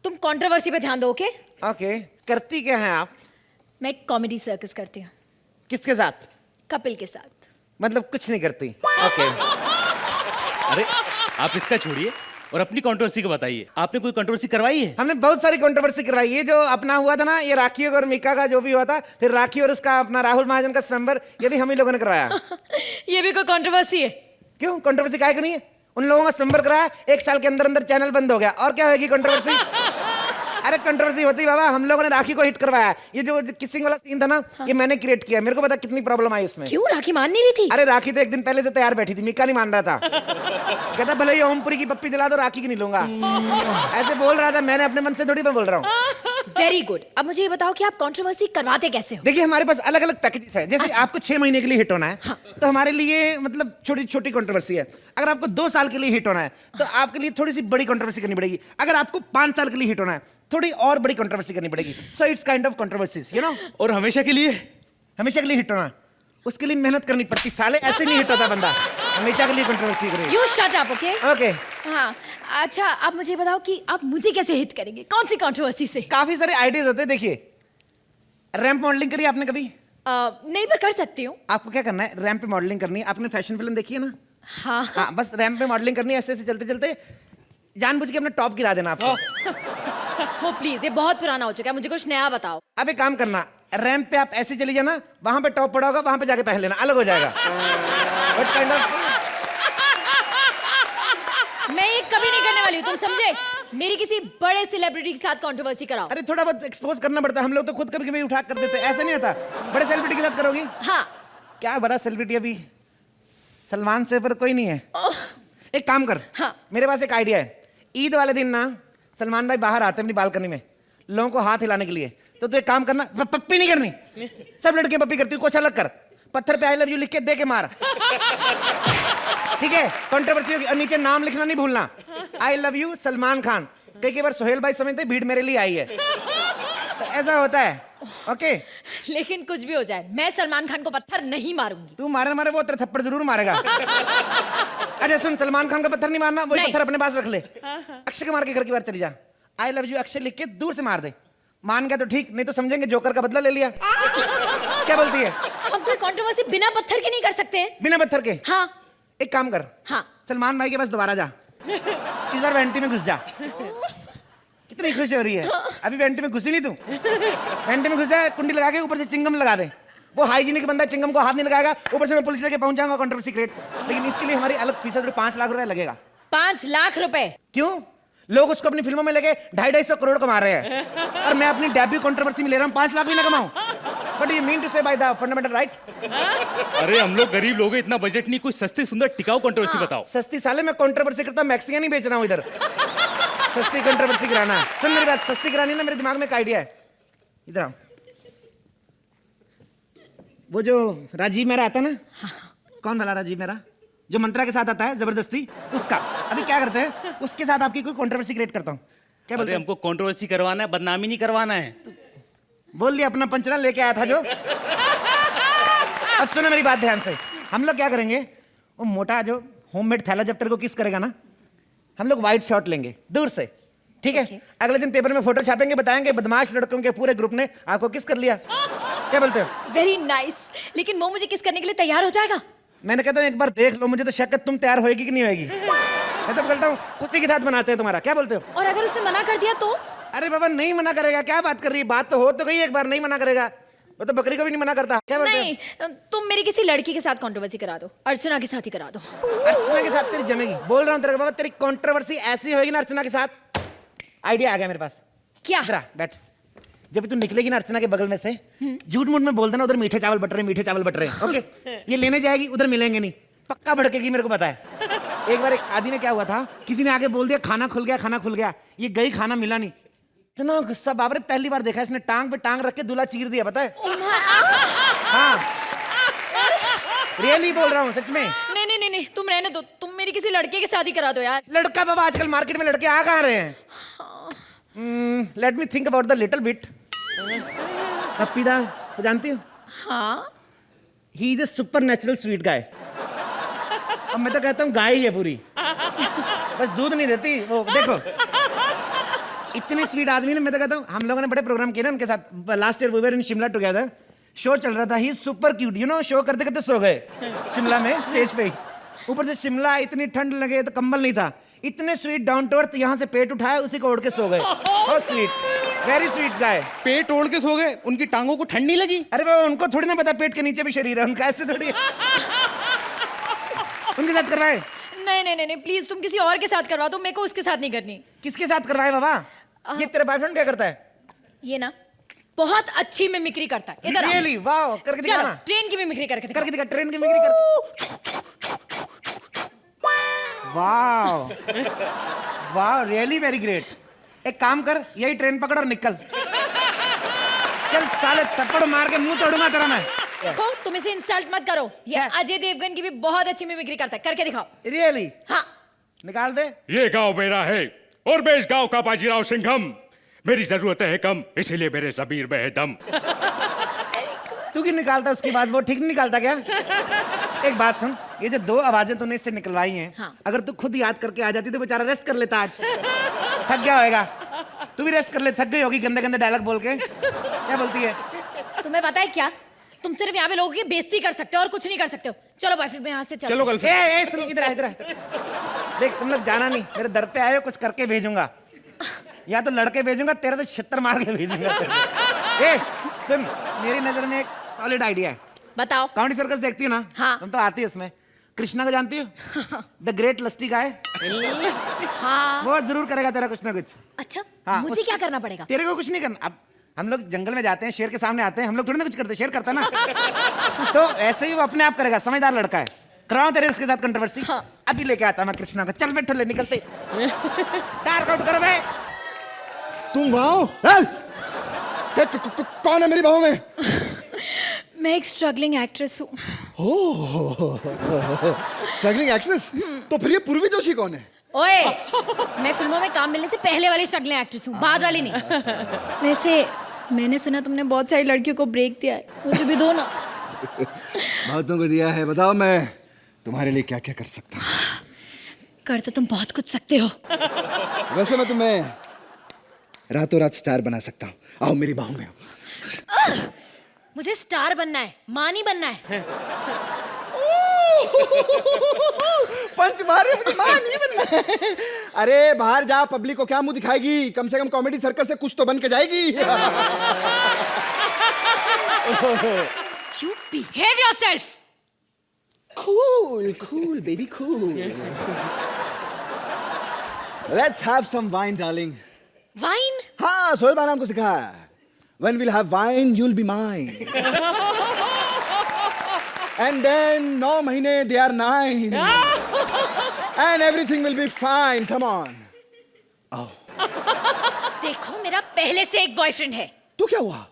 तुम कंट्रोवर्सी पे ध्यान दो, ओके? ओके, करती क्या है आप? मैं एक कॉमेडी सर्कस करती हूँ। किसके साथ? कपिल के साथ। मतलब कुछ नहीं करती? ओके। अरे आप इसका छोड़िए और अपनी कंट्रोवर्सी को बताइए। आपने कोई कंट्रोवर्सी करवाई है? हमने बहुत सारी कंट्रोवर्सी करवाई। ये जो अपना हुआ था ना, ये राखी और मीका का जो भी हुआ था, फिर राखी और उसका अपना राहुल महाजन का स्वयंवर, ये भी हम ही लोगों ने करवाया। ये भी कोई कंट्रोवर्सी है? क्यों कंट्रोवर्सी काहे को नहीं है? उन लोगों का स्वयंवर कराया, 1 साल के अंदर अंदर चैनल बंद हो गया, और क्या होगी कंट्रोवर्सी? अरे कंट्रोवर्सी होती बाबा, हम लोगों ने राखी को हिट करवाया। ये जो किसिंग वाला सीन था ना, ये मैंने क्रिएट किया। मेरे को पता कितनी प्रॉब्लम आई इसमें। क्यों? राखी मान नहीं रही थी? अरे राखी तो 1 दिन पहले से तैयार बैठी थी, मीका नहीं मान रहा था। कहता भले ही ओमपुरी की पप्पी दिला दो, राखी की नहीं लूंगा। ऐसे बोल रहा था, मैंने अपने मन से थोड़ी मैं बोल रहा हूँ। Very good. अब मुझे ये बताओ कि आप कंट्रोवर्सी करवाते कैसे हो? देखिए हमारे पास अलग अलग पैकेजेस है। जैसे आपको 6 महीने के लिए हिट होना है, हाँ। तो हमारे लिए मतलब छोटी छोटी कंट्रोवर्सी है। अगर आपको 2 साल के लिए हिट होना है, तो आपके लिए थोड़ी सी बड़ी कंट्रोवर्सी करनी पड़ेगी। अगर आपको 5 साल के लिए हिट होना है, थोड़ी और बड़ी कंट्रोवर्सी करनी पड़ेगी। So it's kind of controversies, you know. और हमेशा के लिए? हमेशा के लिए हिट होना, उसके लिए मेहनत करनी पड़ती। साले ऐसे नहीं हिट होता बंदा, हमेशा के लिए कंट्रोवर्सी करे। You shut up, okay? Okay. हाँ, अच्छा आप मुझे बताओ कि आप मुझे कैसे हिट करेंगे, कौन सी कंट्रोवर्सी से? काफी सारे आइडियाज होते हैं। देखिए, रैंप मॉडलिंग करी आपने कभी? नहीं, पर कर सकती हूँ। आपको क्या करना है, रैंप पे मॉडलिंग करनी है। आपने फैशन फिल्म देखी है ना? हाँ। हाँ, बस रैंप पे मॉडलिंग करनी है। ऐसे ऐसे चलते चलते जानबूझ के अपना टॉप गिरा देना आपको। हो प्लीज, ये बहुत पुराना हो चुका है, मुझे कुछ नया बताओ। अब एक काम करना, रैंप पे आप ऐसे चली जाना, वहां पे टॉप पड़ा होगा, वहां पे जाके पहन लेना, अलग हो जाएगा। What kind of- मैं ये कभी नहीं करने वाली हूँ, तुम समझे? मेरी किसी बड़े सेलिब्रिटी के साथ कंट्रोवर्सी कराओ। अरे थोड़ा बहुत एक्सपोज करना पड़ता है, हम लोग तो खुद कभी कभी उठा कर देते हैं, ऐसा नहीं होता। बड़े सेलिब्रिटी के साथ करोगी? हाँ। क्या बड़ा सेलिब्रिटी? अभी सलमान से पर कोई नहीं है। एक काम कर, हाँ। मेरे पास एक आइडिया है। ईद वाले दिन ना सलमान भाई बाहर आते हैं अपनी बालकनी में लोगों को हाथ हिलाने के लिए, तो तू एक काम करना, पप्पी नहीं करनी। सब लड़कियां पप्पी करती, कुछ अलग कर। पत्थर पे आई लव यू लिख के दे के मार, ठीक है? कंट्रोवर्सी होगी। और नीचे नाम लिखना नहीं भूलना, I love you Salman Khan. कई बार सोहेल भाई समझते भीड़ मेरे लिए आई है, तो ऐसा होता है। ओके? लेकिन कुछ भी हो जाए, मैं सलमान खान को पत्थर नहीं मारूंगी। तू मारे वो तेरे थप्पड़ जरूर मारेगा। अच्छा सुन, सलमान खान का पत्थर नहीं मारना, वो पत्थर अपने पास रख ले। अक्षय कुमार के घर की बार चली जा, आई लव यू अक्षय लिख के दूर से मार दे। मान गया तो ठीक, नहीं तो समझेंगे जोकर का बदला ले लिया। क्या बोलती है? हम कोई कंट्रोवर्सी बिना पत्थर के नहीं कर सकते हैं। बिना पत्थर के? हाँ। एक काम कर, हाँ। सलमान भाई के पास दोबारा जा, इस बार वेंटी में घुस जा। कितनी खुश हो रही है, अभी वेंटी में घुसी नहीं तू? वेंटी में घुस जा, कुंडी लगा के ऊपर से चिंगम लगा दे। वो हाइजीनिक बंदा चिंगम को हाथ नहीं लगाएगा, ऊपर से मैं पुलिस लेके पहुंच जाऊंगा, कंट्रोवर्सी क्रिएट। लेकिन इसके लिए हमारी अलग फीस है, 5 लाख रुपए लगेगा। 5 लाख रुपए? क्यों? लोग उसको अपनी फिल्मों में लेके 250-250 करोड़ कमा रहे हैं, और मैं अपनी डेब्यू कंट्रोवर्सी में ले रहा हूँ 5 लाख भी ना कमाऊं। बट यू मीन टू से बाय द फंडामेंटल राइट्स? अरे हम लोग गरीब लोग हैं, इतना बजट नहीं, कोई सस्ती सुंदर टिकाऊ कंट्रोवर्सी बताओ। सस्ती साले, मैं कंट्रोवर्सी करता, मैक्सिकन नहीं बेच रहा हूँ इधर। सस्ती कंट्रोवर्सी कराना, सुन मेरी बात, सस्ती करानी ना, मेरे दिमाग में एक आइडिया है। इधर आओ। वो जो राजीव मेरा आता है ना, कौन वाला राजीव मेरा, जो मंत्रा के साथ आता है जबरदस्ती, उसका अभी क्या करते हैं, उसके साथ आपकी कोई कंट्रोवर्सी क्रिएट करता हूँ। क्या बोलते अरे हैं? हमको कंट्रोवर्सी करवाना है, बदनामी नहीं करवाना है। बोल दिया, अपना पंचना लेके आया था जो। अब सुनो मेरी बात ध्यान से, हम लोग क्या करेंगे, वो मोटा जो होममेड थैला जब तेरे को किस करेगा ना, हम लोग व्हाइट शॉट लेंगे दूर से, ठीक है? अगले दिन पेपर में फोटो छापेंगे, बताएंगे बदमाश लड़कों के पूरे ग्रुप ने आपको किस कर लिया। क्या बोलते हो? Very nice. लेकिन वो मुझे किस करने के लिए तैयार हो जाएगा? मैंने कहता हूँ एक बार देख लो, मुझे तो शक है तुम तैयार होएगी कि नहीं होएगी। मैं तो बोलता हूँ उसी के साथ बनाते हैं तुम्हारा। क्या बोलते हो? और अगर उसने मना कर दिया तो? अरे बाबा नहीं मना करेगा, क्या बात कर रही है, बात तो हो तो गई एक बार, नहीं मना करेगा। वो तो बकरी को भी नहीं मना करता। क्या बोलते हो? नहीं, तुम मेरी किसी लड़की के साथ कंट्रोवर्सी करा दो, अर्चना के साथ ही करा दो। अर्चना के साथ तेरी जमेगी, बोल रहा हूँ तेरे को बाबा, तेरी कंट्रोवर्सी ऐसी होगी ना अर्चना के साथ। आइडिया आ गया मेरे पास। क्या? इधर आ, बैठ। जब तू निकलेगी ना अर्चना के बगल में से, झूठ मूठ में बोल देना उधर मीठे चावल बट रहे हैं, ओके? ये लेने जाएगी, उधर मिलेंगे नहीं, पक्का भड़केगी, मेरे को पता है। एक बार एक शादी में क्या हुआ था, किसी ने आगे बोल दिया खाना खुल गया, ये गई, खाना मिला नहीं, इतना गुस्सा, बाप रे, पहली बार देखा इसने टांग पे टांग रख के दूल्हा चीर दिया, पता है? हाँ, रियली बोल रहा हूँ, सच में। नहीं, तुम रहने दो, तुम मेरी किसी लड़के की शादी करा दो यार। लड़का बाबा, आजकल मार्केट में लड़के आ कहाँ रहे हैं? Let me think about the little bit. Pappida तो जानती हो? हाँ, he is a super natural sweet guy. अब मैं तो कहता हूँ गाय ही है पूरी, बस दूध नहीं देती वो। देखो इतनी स्वीट आदमी ने, मैं तो कहता हूँ, हम लोगों ने बड़े प्रोग्राम किए ना उनके साथ, last year we were in Shimla together, show चल रहा था, he super cute, you know, show करते करते सो गए शिमला में स्टेज पे ही। ऊपर से शिमला, इतनी ठंड लगे तो कंबल नहीं था, इतने स्वीट, डाउन टू अर्थ, यहाँ से पेट उठाया, उसी को ओढ़ के सो गए। बहुत स्वीट, वेरी स्वीट गाय। पेट ओढ़ के सो गए, उनकी टांगों को ठंड नहीं लगी? अरे वो उनको थोड़ी ना पता पेट के नीचे भी शरीर है उनका, ऐसे थोड़ी उनके साथ करवाए। नहीं, प्लीज तुम किसी और के साथ करवा दो, मेरे को उसके साथ नहीं करनी। किसके साथ करवाए बाबा? ये तेरा बॉयफ्रेंड क्या करता है? ये ना बहुत अच्छी मिमिक्री करता है। इधर रियली? वाओ, करके दिखा ना। ट्रेन की मिमिक्री करके दिखा, ट्रेन की मिमिक्री कर। Wow wow, really very great. एक काम कर, यही ट्रेन पकड़ और निकल, चल साले, थप्पड़ मार के मुंह तोड़ूंगा तेरा मैं। देखो, तुम इसे इंसल्ट मत करो, ये क्या? अजय देवगन की भी बहुत अच्छी मिमिक्री करता है, करके दिखाओ। रियली? हाँ, निकाल दे। ये गांव मेरा है और मैं इस गांव का बाजीराव सिंघम, मेरी जरूरत है कम, इसीलिए मेरे ज़मीर में है दम। तू क्यों निकालता उसकी बात, वो ठीक नहीं निकालता क्या? एक बात सुन, ये जो दो आवाजें तूने इससे निकलवाई हैं, हाँ। अगर तू खुद याद करके आ जाती तो बेचारा रेस्ट कर लेता, आज थक गया होएगा। तू भी रेस्ट कर ले, थक गई होगी गंदे गंदे डायलॉग बोल के। क्या बोलती है? तुम्हें पता है क्या, तुम सिर्फ यहाँ पे लोगों की बेइज्जती कर सकते हो और कुछ नहीं कर सकते हो। चलो बॉयफ्रेंड, यहाँ से चलो। ए, सुन, इधर आ। देख, तुम लोग जाना नहीं, मेरे दर पे आए हो, कुछ करके भेजूंगा, या तो लड़के भेजूंगा, तेरा तो छित्तर मार के भेजूंगा। ए, सुन, मेरी नजर में एक सॉलिड आइडिया है। बताओ। कॉमेडी सर्कस देखती हो ना? हाँ। तुम तो आती है उसमें। कृष्णा को जानती हो? द ग्रेट लस्टी गाय। हाँ। वो जरूर करेगा तेरा कुछ ना कुछ। अच्छा, हाँ, मुझे क्या करना पड़ेगा? तेरे को कुछ नहीं करना। अब हम लोग जंगल में जाते हैं, शेर के सामने आते हैं, हम लोग थोड़ी ना कुछ करते, शेर करता ना। तो ऐसे ही वो अपने आप करेगा, समझदार लड़का है। कराओ तेरे उसके साथ कंट्रोवर्सी। हाँ। अभी लेके आता मैं कृष्णा को, चल बैठो, ले निकलते। टायर आउट करो बे। तुम वाओ, कौन है मेरी बाहों में? मैं एक स्ट्रगलिंग एक्ट्रेस हूँ। Struggling actress? तो फिर ये पूर्वी जोशी कौन है? ओए, मैं फिल्मों में काम मिलने से पहले वाली स्ट्रगलिंग एक्ट्रेस हूँ, बाद वाली नहीं। वैसे मैंने सुना तुमने बहुत सारी लड़कियों को ब्रेक दिया है, मुझे भी दो ना। बहुतों को दिया है, बताओ मैं तुम्हारे लिए क्या क्या कर सकता हूँ? कर तो तुम बहुत कुछ सकते हो। वैसे मैं तुम्हें रातों रात स्टार बना सकता हूँ, आओ मेरी बाहों में आओ। मुझे स्टार बनना है, मां नहीं बनना है। पंच मारे, मुझे मां नहीं बनना है। अरे बाहर जा, पब्लिक को क्या मुंह दिखाएगी, कम से कम कॉमेडी सर्कस से कुछ तो बन के जाएगी। You behave yourself. Cool, baby, cool. Let's have some wine, darling. Wine? हाँ, सोहेल बाना हमको सिखाया। When we'll have wine, you'll be mine. And then 9 महीने they are 9. And everything will be fine. Come on. देखो, मेरा पहले से एक बॉयफ्रेंड है। तो क्या हुआ?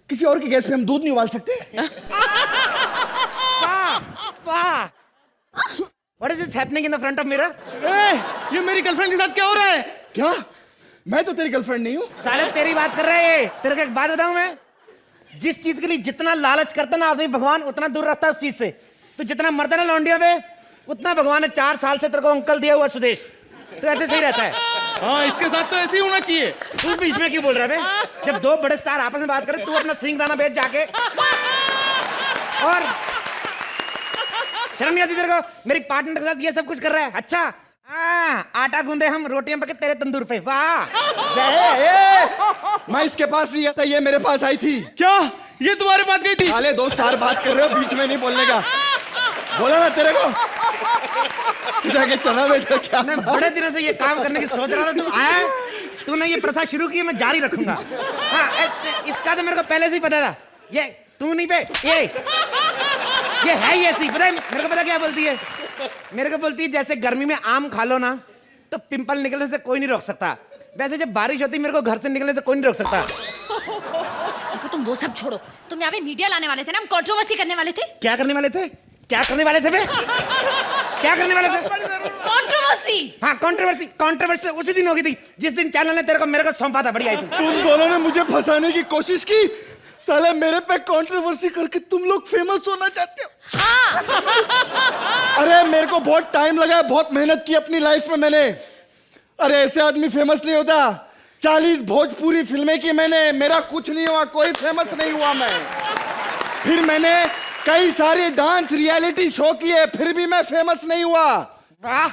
किसी और की गैस पे हम दूध नहीं उबाल सकते? वाह! What is this happening in the front of mirror? ये मेरी गर्लफ्रेंड के साथ क्या हो रहा है? क्या? मैं तो तेरी गर्लफ्रेंड नहीं हूँ। साले तेरी बात कर रहे हैं। तेरे को एक बात बताऊं मैं, जिस चीज के लिए जितना लालच करता ना आदमी, भगवान उतना दूर रहता है उस चीज से। तो जितना मरता ना लौंडिया पे, उतना भगवान ने 4 साल से तेरे को अंकल दिया हुआ सुदेश, तो ऐसे सही रहता है। हाँ, इसके साथ तो ऐसे ही होना चाहिए। तू बीच में क्यों बोल रहा है? जब दो बड़े स्टार आपस में बात करें, तू अपना सिंग दाना बेच जाके। और शर्म नहीं आती तेरे को? मेरी पार्टनर के साथ ये सब कुछ कर रहा है। अच्छा, आटा गूंदे हम, रोटियां पके तेरे तंदूर पे। वाह! मैं इसके पास नहीं आता, ये मेरे पास आई थी। क्या ये तुम्हारे पास गई थी? साले 2 स्टार बात कर रहे हो, बीच में नहीं बोलने का। बोला ना तेरे को, जाके चना बेच क्या? मैं बड़े दिनों से ये काम करने की सोच रहा था, तू आया तूने ये प्रथा शुरू की है, मैं जारी रखूंगा। हाँ, इसका तो मेरे को पहले से ही पता था। ये तू नहीं पे, ये है ये ऐसी, पता है मेरे को, पता क्या बोलती है? मेरे को बोलती है जैसे गर्मी में आम खा लो ना तो पिंपल निकलने से कोई नहीं रोक सकता, वैसे जब बारिश होती मेरे को घर से निकलने से कोई नहीं रोक सकता। देखो तुम वो सब छोड़ो, तुम यहाँ पे मीडिया लाने वाले थे ना, हम कंट्रोवर्सी करने वाले थे। क्या करने वाले थे? क्या करने वाले थे बे? क्या करने वाले थे? कंट्रोवर्सी। हाँ, कंट्रोवर्सी उसी दिन होगी थी जिस दिन चैनल ने तेरे को मेरे को सौंपा था। बढ़िया थी। तुम दोनों ने मुझे फंसाने की कोशिश की, साले मेरे पे कंट्रोवर्सी करके तुम लोग फेमस होना चाहते हो। हाँ। अरे मेरे को बहुत टाइम लगा, बहुत मेहनत की अपनी लाइफ में मैंने। अरे ऐसे आदमी फेमस नहीं होता। 40 भोजपुरी फिल्में की मैंने, मेरा कुछ नहीं हुआ, कोई फेमस नहीं हुआ मैं। फिर मैंने कई सारे डांस रियलिटी शो किए, फिर भी मैं फेमस नहीं हुआ।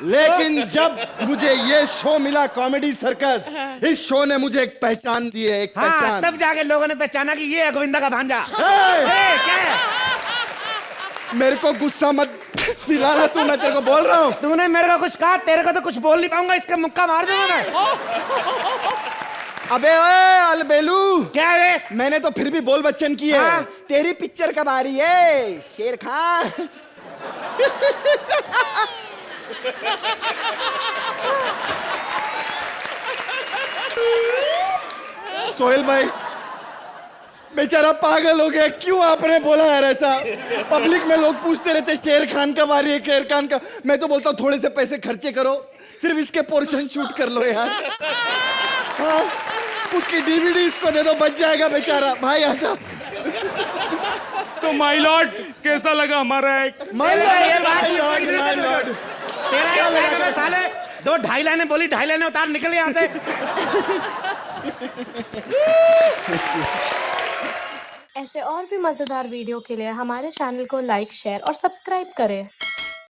लेकिन जब मुझे ये शो मिला कॉमेडी सर्कस, इस शो ने मुझे एक पहचान दी है, एक पहचान। तब जाके लोगों ने पहचाना कि ये है गोविंदा का भांजा। क्या है? मेरे को गुस्सा मत दिलाना तू, मैं तेरे को बोल रहा हूँ। तूने मेरे को कुछ कहा, तेरे को तो कुछ बोल नहीं पाऊंगा, इसका मुक्का मार दूंगा मैं। अबे ओए अलबेलू, क्या है? मैंने तो फिर भी बोल बच्चन की है। हाँ? तेरी पिक्चर कब आ रही है शेर खान? सोहेल भाई बेचारा पागल हो गया, क्यों आपने बोला यार ऐसा? पब्लिक में लोग पूछते रहते शेर खान कब आ रही है, शेर खान का। मैं तो बोलता हूँ थोड़े से पैसे खर्चे करो, सिर्फ इसके पोर्शन शूट कर लो यार। हाँ, उसकी डीवीडी इसको दे दो, बच जाएगा बेचारा। भाई आजा। तो माय लॉर्ड कैसा लगा हमारा एक? माय ये लॉर्ड, बात माय नहीं लॉर्ड, समझ रहे माय थे लॉर्ड। तेरा क्या लगा साले? 2-2.5 लाइनें बोली, 2.5 लाइनें उतार, निकल यहाँ से। ऐसे और भी मजेदार वीडियो के लिए हमारे चैनल को लाइक, शेयर और सब्सक्राइब करें।